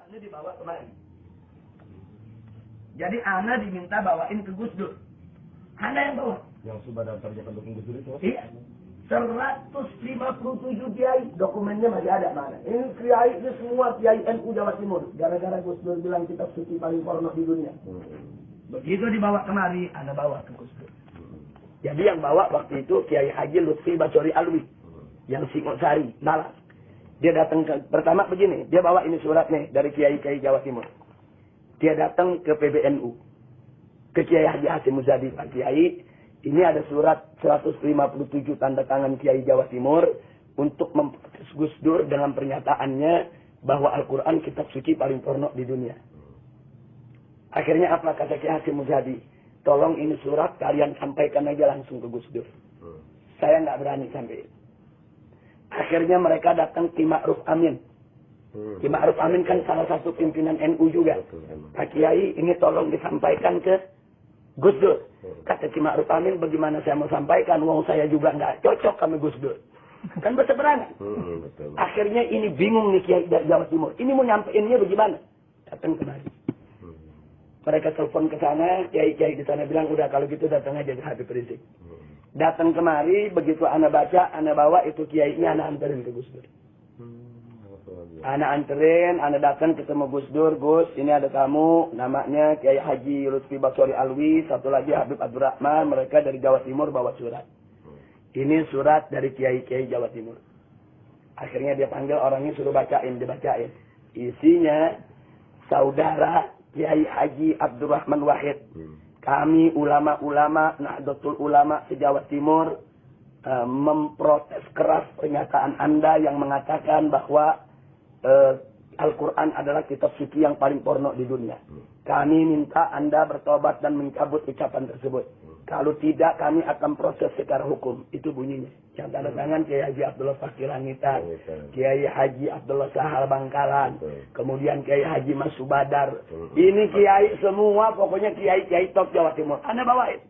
Ini dibawa kemari. Jadi ana diminta bawain ke Gus Dur. Ana yang bawa. Yang sudah daftarnya pendukung Gus Dur itu? Iya. 157 kiai, dokumennya masih ada mana? Ini kiai ini semua kiai NU Jawa Timur. Gara-gara Gus Dur bilang kitab suci paling porno di dunia. Begitu dibawa kemari, ana bawa ke Gus Dur. Jadi yang bawa waktu itu Kiai Haji Lutfi Bacori Alwi, yang Singosari, Malang. Dia datang ke, pertama begini, dia bawa ini surat nih dari Kiai-Kiai Jawa Timur. Dia datang ke PBNU, ke Kiai Haji Hasim Muzadi, Pak Kiai, ini ada surat 157 tanda tangan Kiai Jawa Timur untuk memprotes Gus Dur dengan pernyataannya bahwa Al-Quran kitab suci paling porno di dunia. Akhirnya apa kata Kiai Hasim Muzadi? Tolong ini surat kalian sampaikan aja langsung ke Gus Dur. Saya nggak berani sampai. Akhirnya mereka datang Ki Ma'ruf Amin. Ki Ma'ruf Amin kan salah satu pimpinan NU juga. Pak Kiai ini tolong disampaikan ke Gus Dur. Kata Ki Ma'ruf Amin, bagaimana saya mau sampaikan? Wong saya juga nggak cocok sama Gus Dur. Kan berseberangan. Akhirnya ini bingung nih Kiai dari Jawa Timur. Ini mau nyampeinnya bagaimana? Datang kemari. Mereka telepon ke sana, kiai-kiai di sana bilang, udah kalau gitu datang aja ke Habib Rizik. Datang kemari, begitu ana baca, ana bawa itu kiainya, ana anterin ke Gus Dur. Ana anterin, ana datang ketemu Gus Dur, Gus, ini ada tamu, namanya Kiai Haji Lutfi Bacori Alwi, satu lagi Habib Abdurrahman, mereka dari Jawa Timur bawa surat. Ini surat dari kiai-kiai Jawa Timur. Akhirnya dia panggil orangnya, suruh bacain, dibacain. Isinya, saudara Kiai Haji Abdurrahman Wahid. Kami ulama-ulama Nahdlatul Ulama se-Jawa Timur memprotes keras pernyataan Anda yang mengatakan bahwa Al-Quran adalah kitab suci yang paling porno di dunia. Kami minta Anda bertobat dan mencabut ucapan tersebut. Kalau tidak, kami akan proses secara hukum. Itu bunyinya. Yang tanda tangan Kiai Haji Abdullah Fakir Langitan, Kiai Haji Abdullah Sahal Bangkalan, kemudian Kiai Haji Mas Subadar. Ini kiai semua, pokoknya kiai-kiai top Jawa Timur. Anda bawain.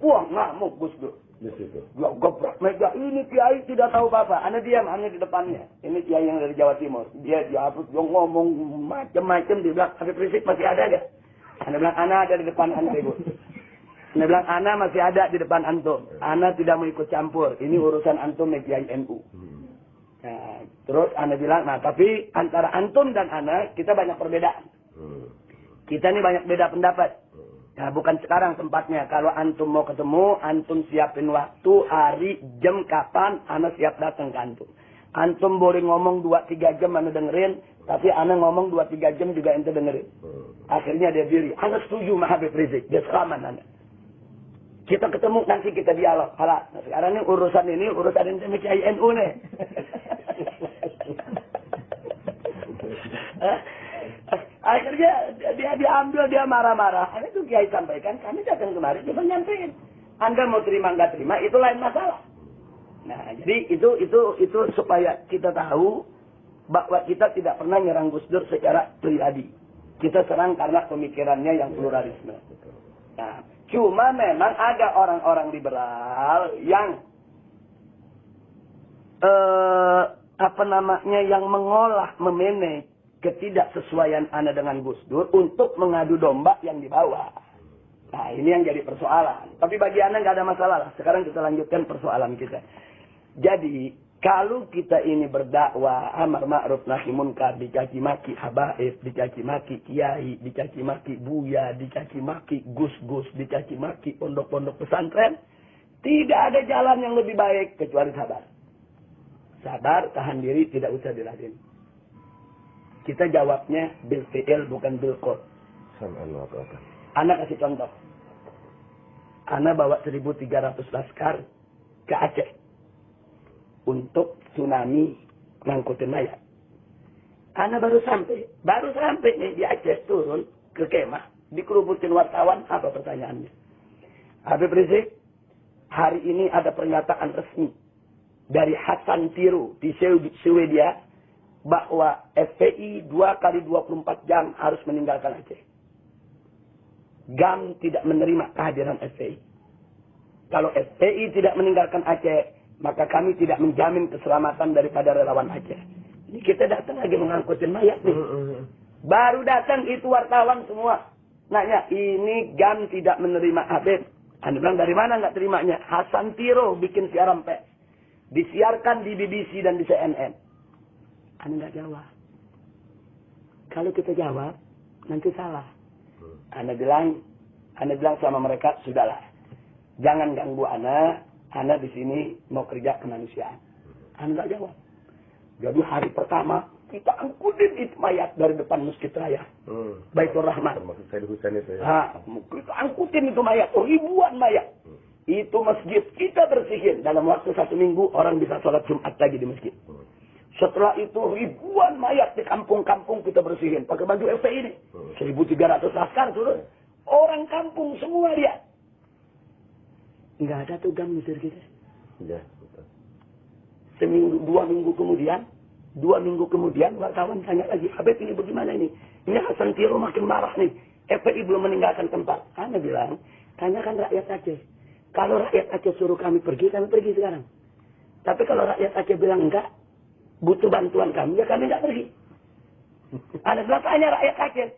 Wah, ngamuk Gus Dur. Goprak mega, ini kiai tidak tahu apa-apa. Anda diam, hanya di depannya. Ini kiai yang dari Jawa Timur. Dia ngomong macam-macam. Dia bilang, Habib Rizik masih ada gak? Anda bilang, Ana ada di depan Anda, Ibu. Anda bilang, Ana masih ada di depan antum. Ana tidak mau ikut campur. Ini urusan antum dengan Kiai NU. Nah, terus Ana bilang, nah tapi antara antum dan Ana, kita banyak perbedaan. Kita ini banyak beda pendapat. Nah, bukan sekarang tempatnya. Kalau antum mau ketemu, antum siapin waktu, hari, jam, kapan, Ana siap datang ke antum. Antum boleh ngomong 2-3 jam Ana dengerin, tapi Ana ngomong 2-3 jam juga ente dengerin. Akhirnya dia diri. Ana setuju sama Habib Rizik. Dia selamat Ana. Kita ketemu, nanti kita dialog. Halah, nah, sekarang ini urusan ini sama Kiai NU nih. Akhirnya dia diambil, dia marah-marah. Ini tuh Kiai sampaikan, kami datang kemarin, kita nyampein. Anda mau terima, nggak terima, itu lain masalah. Nah, jadi itu supaya kita tahu bahwa kita tidak pernah nyerang Gus Dur secara pribadi. Kita serang karena pemikirannya yang pluralisme. Nah, cuma memang ada orang-orang liberal yang yang mengolah, memanage ketidaksesuaian Anda dengan Gus Dur untuk mengadu domba yang dibawa. Nah, ini yang jadi persoalan. Tapi bagi Anda nggak ada masalah lah. Sekarang kita lanjutkan persoalan kita. Jadi, kalau kita ini berdakwah amar ma'ruf nahi munkar, dicaci maki habaib, dicaci maki kiai, dicaci maki buya, dicaci maki gus-gus, dicaci maki pondok-pondok pesantren, tidak ada jalan yang lebih baik kecuali sabar. Sabar, tahan diri, tidak usah diladen. Kita jawabnya bil fi'il bukan bil qol. Anak kasih contoh. Anak bawa 1.300 laskar ke Aceh untuk tsunami ngangkutin mayat. Anak baru sampai nih di Aceh, turun ke kemah, dikerubutin wartawan. Apa pertanyaannya? Habib Rizik, hari ini ada pernyataan resmi dari Hasan Tiru di Swedia bahwa FPI 2 kali 24 jam harus meninggalkan Aceh. GAM tidak menerima kehadiran FPI. Kalau FPI tidak meninggalkan Aceh, maka kami tidak menjamin keselamatan daripada relawan Aceh. Ini kita datang lagi mengangkutin mayat nih. Baru datang itu wartawan semua. Nanya, ini GAM tidak menerima Habib. Anda bilang, dari mana nggak terimanya? Hasan Tiro bikin siaran pers. Disiarkan di BBC dan di CNN. Anda nggak jawab. Kalau kita jawab, nanti salah. Anda bilang sama mereka, sudahlah. Jangan ganggu Anda di sini mau kerja kemanusiaan. Anda nggak jawab. Jadi hari pertama, kita angkutin itu mayat dari depan Masjid Raya. Baitur Rahman. Termasuk Said Husain itu ya. Kita angkutin itu mayat, ribuan mayat. Itu masjid kita bersihin. Dalam waktu 1 minggu, orang bisa sholat Jumat lagi di masjid. Setelah itu ribuan mayat di kampung-kampung kita bersihin. Pakai baju FPI ini. 1.300 laskar suruh. Orang kampung semua lihat. Nggak ada tuh GAM ngusir kita. Iya, betul. Seminggu, 2 minggu kemudian wartawan tanya lagi, Habib ini bagaimana ini? Ini Hasan Tiro makin marah nih. FPI belum meninggalkan tempat. Anda bilang, tanyakan rakyat Aceh. Kalau rakyat Aceh suruh kami pergi sekarang. Tapi kalau rakyat Aceh bilang enggak, butuh bantuan kami, ya kami enggak pergi. Anda bilang, tanya rakyat Aceh.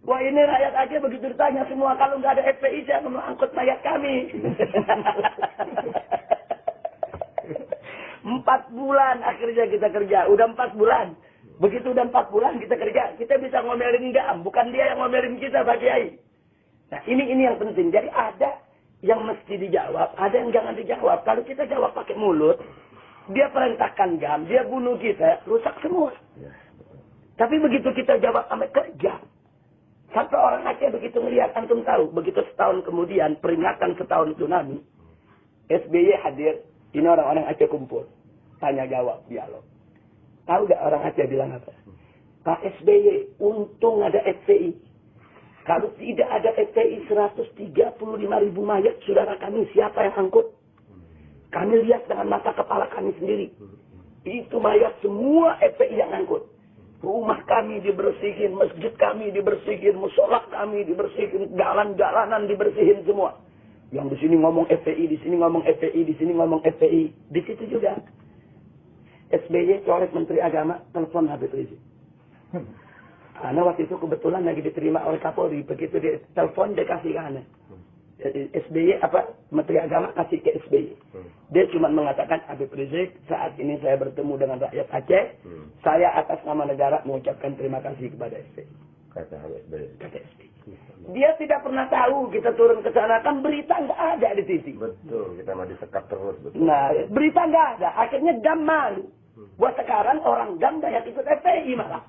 Wah, ini rakyat Aceh begitu ditanya semua, kalau enggak ada FPI, siapa mau angkut mayat kami? 4 bulan akhirnya kita kerja. Udah 4 bulan. Begitu udah 4 bulan kita kerja. Kita bisa ngomelin GAM. Bukan dia yang ngomelin kita, Pak Kiai. Nah, ini yang penting. Jadi ada yang mesti dijawab. Ada yang jangan dijawab. Kalau kita jawab pakai mulut, dia perintahkan GAM. Dia bunuh kita. Rusak semua. Tapi begitu kita jawab sampai kerja. Sampai orang Aceh begitu melihat. Antum tahu. Begitu setahun kemudian. Peringatan setahun tsunami. SBY hadir. Ini orang-orang Aceh kumpul. Tanya jawab dialog. Tahu gak orang Aceh bilang apa? Pak SBY, untung ada FPI. Kalau tidak ada FPI 135.000 mayat saudara kami, siapa yang angkut? Kami lihat dengan mata kepala kami sendiri. Itu mayat semua FPI yang angkut. Rumah kami dibersihin, masjid kami dibersihin, musola kami dibersihin, jalan-jalanan dibersihin semua. Yang di sini ngomong FPI, di sini ngomong FPI, di sini ngomong FPI. Di situ juga. SBY coret Menteri Agama, telepon Habib Rizik. Karena waktu itu kebetulan lagi diterima oleh Kapolri. Begitu dia telepon, dia kasih ke Ana. SBY, Menteri Agama kasih ke SBY. Dia cuma mengatakan, Habib Rizik, saat ini saya bertemu dengan rakyat Aceh. Saya atas nama negara mengucapkan terima kasih kepada SBY. Kata SBY. Dia tidak pernah tahu kita turun ke sana, kan berita nggak ada di TV. Betul, kita mah disekap terus. Betul. Nah, berita nggak ada. Akhirnya GAM malu. Buat sekarang orang GAM banyak ikut FPI malah.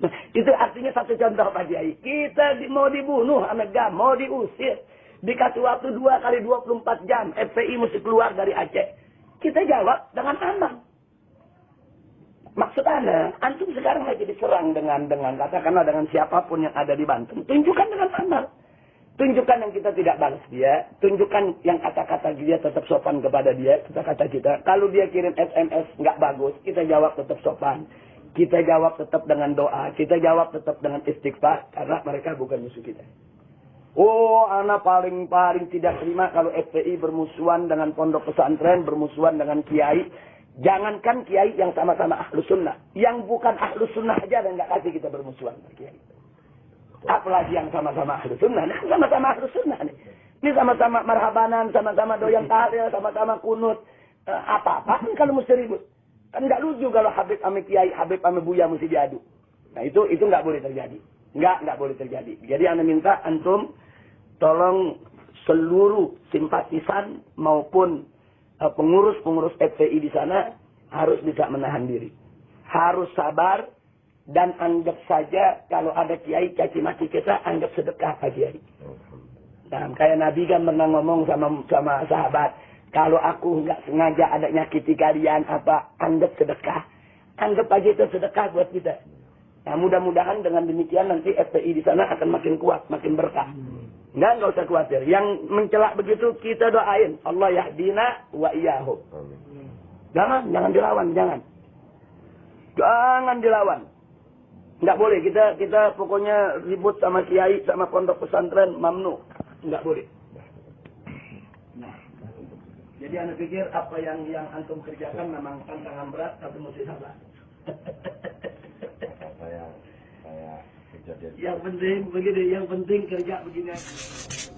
Nah, itu artinya satu contoh Pak Kiai. Kita mau dibunuh sama GAM, mau diusir. Dikasih waktu 2 kali 24 jam. FPI mesti keluar dari Aceh. Kita jawab dengan aman. Maksud Anda, antum sekarang lagi diserang dengan katakanlah dengan siapapun yang ada di Banten. Tunjukkan dengan amal. Tunjukkan yang kita tidak balas dia. Tunjukkan yang kata-kata dia tetap sopan kepada dia. Kata-kata kita. Kalau dia kirim SMS nggak bagus, kita jawab tetap sopan. Kita jawab tetap dengan doa. Kita jawab tetap dengan istighfar. Karena mereka bukan musuh kita. Oh, anak paling tidak terima kalau FPI bermusuhan dengan pondok pesantren, bermusuhan dengan kiai. Jangankan kiai yang sama-sama ahlu sunnah. Yang bukan ahlu sunnah aja dan nggak kasih kita bermusuhan dengan kiai. Apalagi yang sama-sama ahlu sunnah. Nah, sama-sama ahlu sunnah nih. Ini sama-sama marhabanan, sama-sama doyan tahlil, sama-sama kunut. Apa-apa kalau mesti ribut. Kan nggak lucu kalau Habib ame kiai, Habib ame buya mesti diadu. Nah itu nggak boleh terjadi. Nggak boleh terjadi. Jadi Anda minta antum tolong seluruh simpatisan maupun pengurus-pengurus FPI di sana harus bisa menahan diri. Harus sabar dan anggap saja kalau ada kiai caci maki kita, anggap sedekah Pak Kiai. Nah, kayak Nabi kan pernah ngomong sama sahabat, kalau aku nggak sengaja ada nyakiti kalian anggap sedekah. Anggap aja itu sedekah buat kita. Nah, mudah-mudahan dengan demikian nanti FPI di sana akan makin kuat, makin berkah. Nggak usah khawatir. Yang mencelak begitu kita doain. Allah yahdina wa iyyahum. Jangan dilawan, jangan. Jangan dilawan. Nggak boleh. Kita pokoknya ribut sama kiai, sama pondok pesantren, mamnu. Nggak boleh. Nah, jadi Anda pikir apa yang antum kerjakan memang tantangan berat, tapi mesti sabar. Yang penting begini, yang penting kerja begini aja.